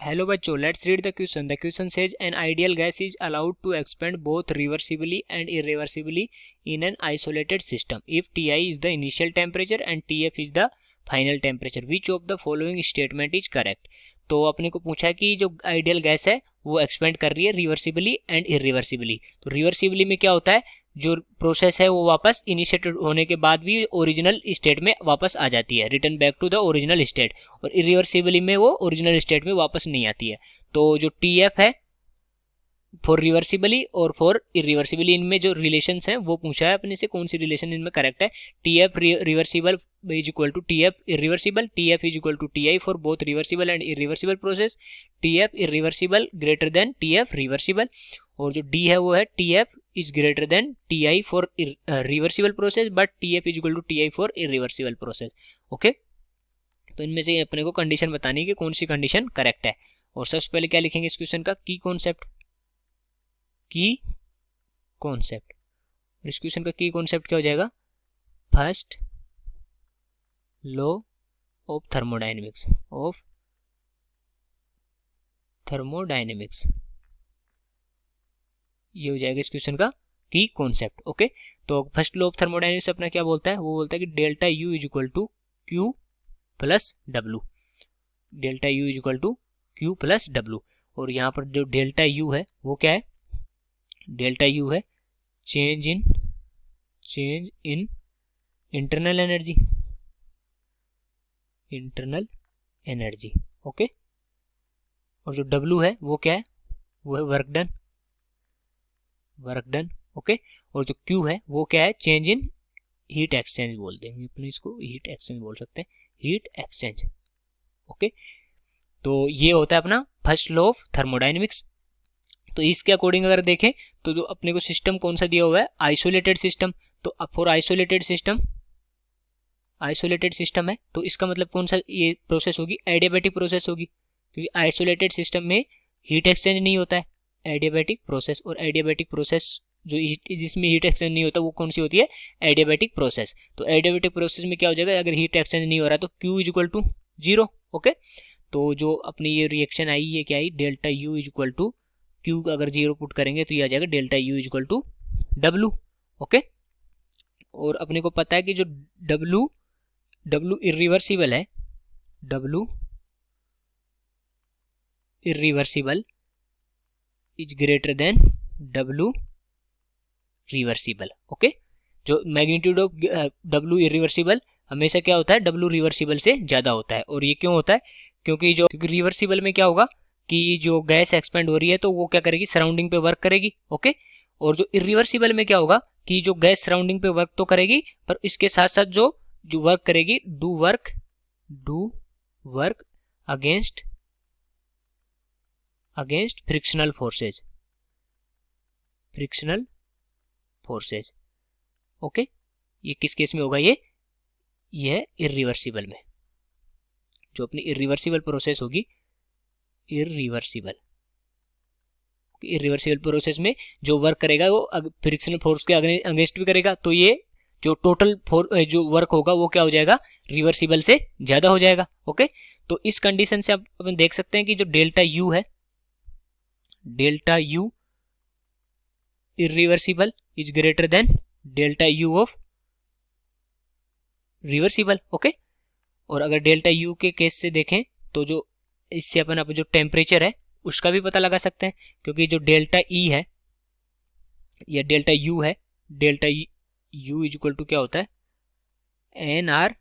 Hello बच्चों, let's read the question. The question says an ideal gas is allowed to expand both reversibly and irreversibly in an isolated system if Ti is the initial temperature and Tf is the final temperature. Which of the following statement is correct? तो अपने को पूछा है कि जो ideal gas है वो expand कर रही है रिवर्सिबली एंड इरिवर्सिबली. तो रिवर्सिबली में क्या होता है, जो प्रोसेस है वो वापस इनिशिएटेड होने के बाद भी ओरिजिनल स्टेट में वापस आ जाती है, return back to the original state. और इरिवर्सिबली में वो ओरिजिनल स्टेट में वापस नहीं आती है. तो जो टीएफ है फॉर रिवर्सिबली और फॉर इरिवर्सिबली, इनमें जो रिलेशंस हैं वो पूछा है अपने से, कौन सी रिलेशन इनमें करेक्ट है. TF reversible is equal to TF irreversible, TF is equal to TI for both reversible and irreversible process, TF irreversible greater than TF reversible, और जो डी है वो है TF is greater than TI for reversible process but TF is equal to TI for irreversible process. Okay, तो इनमें से अपने को कंडीशन बतानी है कि कौन सी कंडीशन करेक्ट है. और सबसे पहले क्या लिखेंगे इस क्वेश्चन का, की कॉन्सेप्ट. की कॉन्सेप्ट, इस क्वेश्चन का की कॉन्सेप्ट क्या हो जाएगा, फर्स्ट लॉ ऑफ थर्मोडायनेमिक्स. ये हो जाएगा इस क्वेश्चन का की कॉन्सेप्ट. ओके, तो फर्स्ट लॉ ऑफ थर्मोडायनेमिक्स अपना क्या बोलता है, वो बोलता है कि delta U is equal to Q plus W. Delta U is equal to Q plus W. और यहाँ पर जो डेल्टा यू है वो क्या है, डेल्टा यू है change in internal energy. Okay, और जो डब्ल्यू है वो क्या है, वो है वर्क डन. ओके, और जो क्यू है वो क्या है, चेंज इन हीट एक्सचेंज बोल देंगे अपने इसको, हीट एक्सचेंज बोल सकते हैं, हीट एक्सचेंज. ओके, तो ये होता है अपना फर्स्ट लॉ ऑफ थर्मोडायनेमिक्स. तो इसके अकॉर्डिंग अगर देखें तो जो अपने को सिस्टम कौन सा दिया हुआ है, आइसोलेटेड सिस्टम. तो फॉर आइसोलेटेड सिस्टम है तो इसका मतलब कौन सा ये प्रोसेस होगी, एडियाबैटिक प्रोसेस होगी, क्योंकि आइसोलेटेड सिस्टम में हीट एक्सचेंज नहीं होता है, एडियाबैटिक प्रोसेस. और एडियाबैटिक प्रोसेस जो जिसमें हीट एक्सचेंज नहीं होता वो कौन सी होती है, एडियाबैटिक प्रोसेस. तो एडियाबैटिक प्रोसेस में क्या हो जाएगा, अगर हीट एक्सचेंज नहीं हो रहा तो Q is equal to 0. Okay, तो जो अपनी ये रिएक्शन आई ये क्या आई, delta U is equal to Q अगर 0 पुट करेंगे तो ये आ जाएगा delta U is equal to W. Okay, और अपने को पता है कि जो डब्ल्यू इरिवर्सिबल है, W irreversible is greater than W reversible. Okay, जो मैग्नीट्यूड ऑफ डब्ल्यू इरिवर्सिबल हमेशा क्या होता है, डब्ल्यू रिवर्सिबल से ज्यादा होता है. और ये क्यों होता है, क्योंकि रिवर्सिबल में क्या होगा कि जो गैस एक्सपेंड हो रही है तो वो क्या करेगी, सराउंडिंग पे वर्क करेगी. ओके, और जो इरिवर्सिबल में क्या होगा कि जो गैस सराउंडिंग पे वर्क तो करेगी पर इसके साथ साथ जो वर्क करेगी, do work against frictional forces. Okay, ये किस केस में होगा, ये इरिवर्सिबल में. जो अपनी इरिवर्सिबल प्रोसेस होगी, इरिवर्सिबल प्रोसेस में जो वर्क करेगा वो फ्रिक्शनल फोर्स के अगेंस्ट भी करेगा. तो ये जो टोटल जो वर्क होगा वो क्या हो जाएगा, रिवर्सिबल से ज्यादा हो जाएगा. ओके, तो इस कंडीशन से अपन देख सकते हैं कि जो डेल्टा यू है, delta you irreversible is greater then delta U of reversible. Okay, और अगर डेल्टा यू के केस से देखें तो जो इससे अपन जो टेम्परेचर है उसका भी पता लगा सकते हैं, क्योंकि जो डेल्टा ई है या डेल्टा यू है, delta U is equal to क्या होता है, N R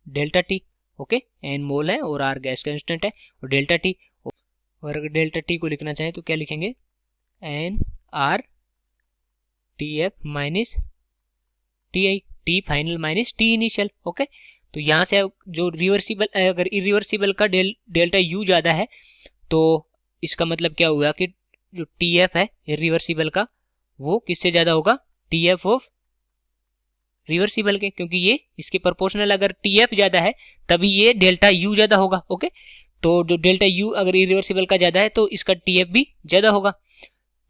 delta T. Okay, N mole है और आर गैस कांस्टेंट है और डेल्टा टी. और अगर डेल्टा टी को लिखना चाहें तो क्या लिखेंगे, N R T F minus T I, T final minus T initial. Okay, तो यहाँ से जो रिवर्सिबल अगर इरिवर्सिबल का डेल्टा यू ज्यादा है तो इसका मतलब क्या हुआ कि जो टी एफ है इरिवर्सिबल का वो किससे ज्यादा होगा, टी एफ ऑफ रिवर्सिबल के, क्योंकि ये इसके प्रोपोर्शनल, अगर टी एफ ज्यादा है तभी ये डेल्टा यू ज्यादा होगा. ओके, तो जो डेल्टा यू अगर इरिवर्सिबल का ज्यादा है तो इसका टी एफ भी ज्यादा होगा,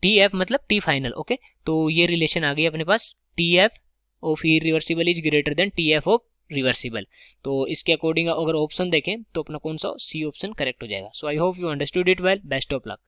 टी एफ मतलब टी फाइनल. ओके, तो ये रिलेशन आ गई अपने पास, T F of irreversible is greater than T F of reversible. तो इसके अकॉर्डिंग अगर ऑप्शन देखें तो अपना कौन सा सी ऑप्शन करेक्ट हो जाएगा। So I hope you understood it well. Best of luck.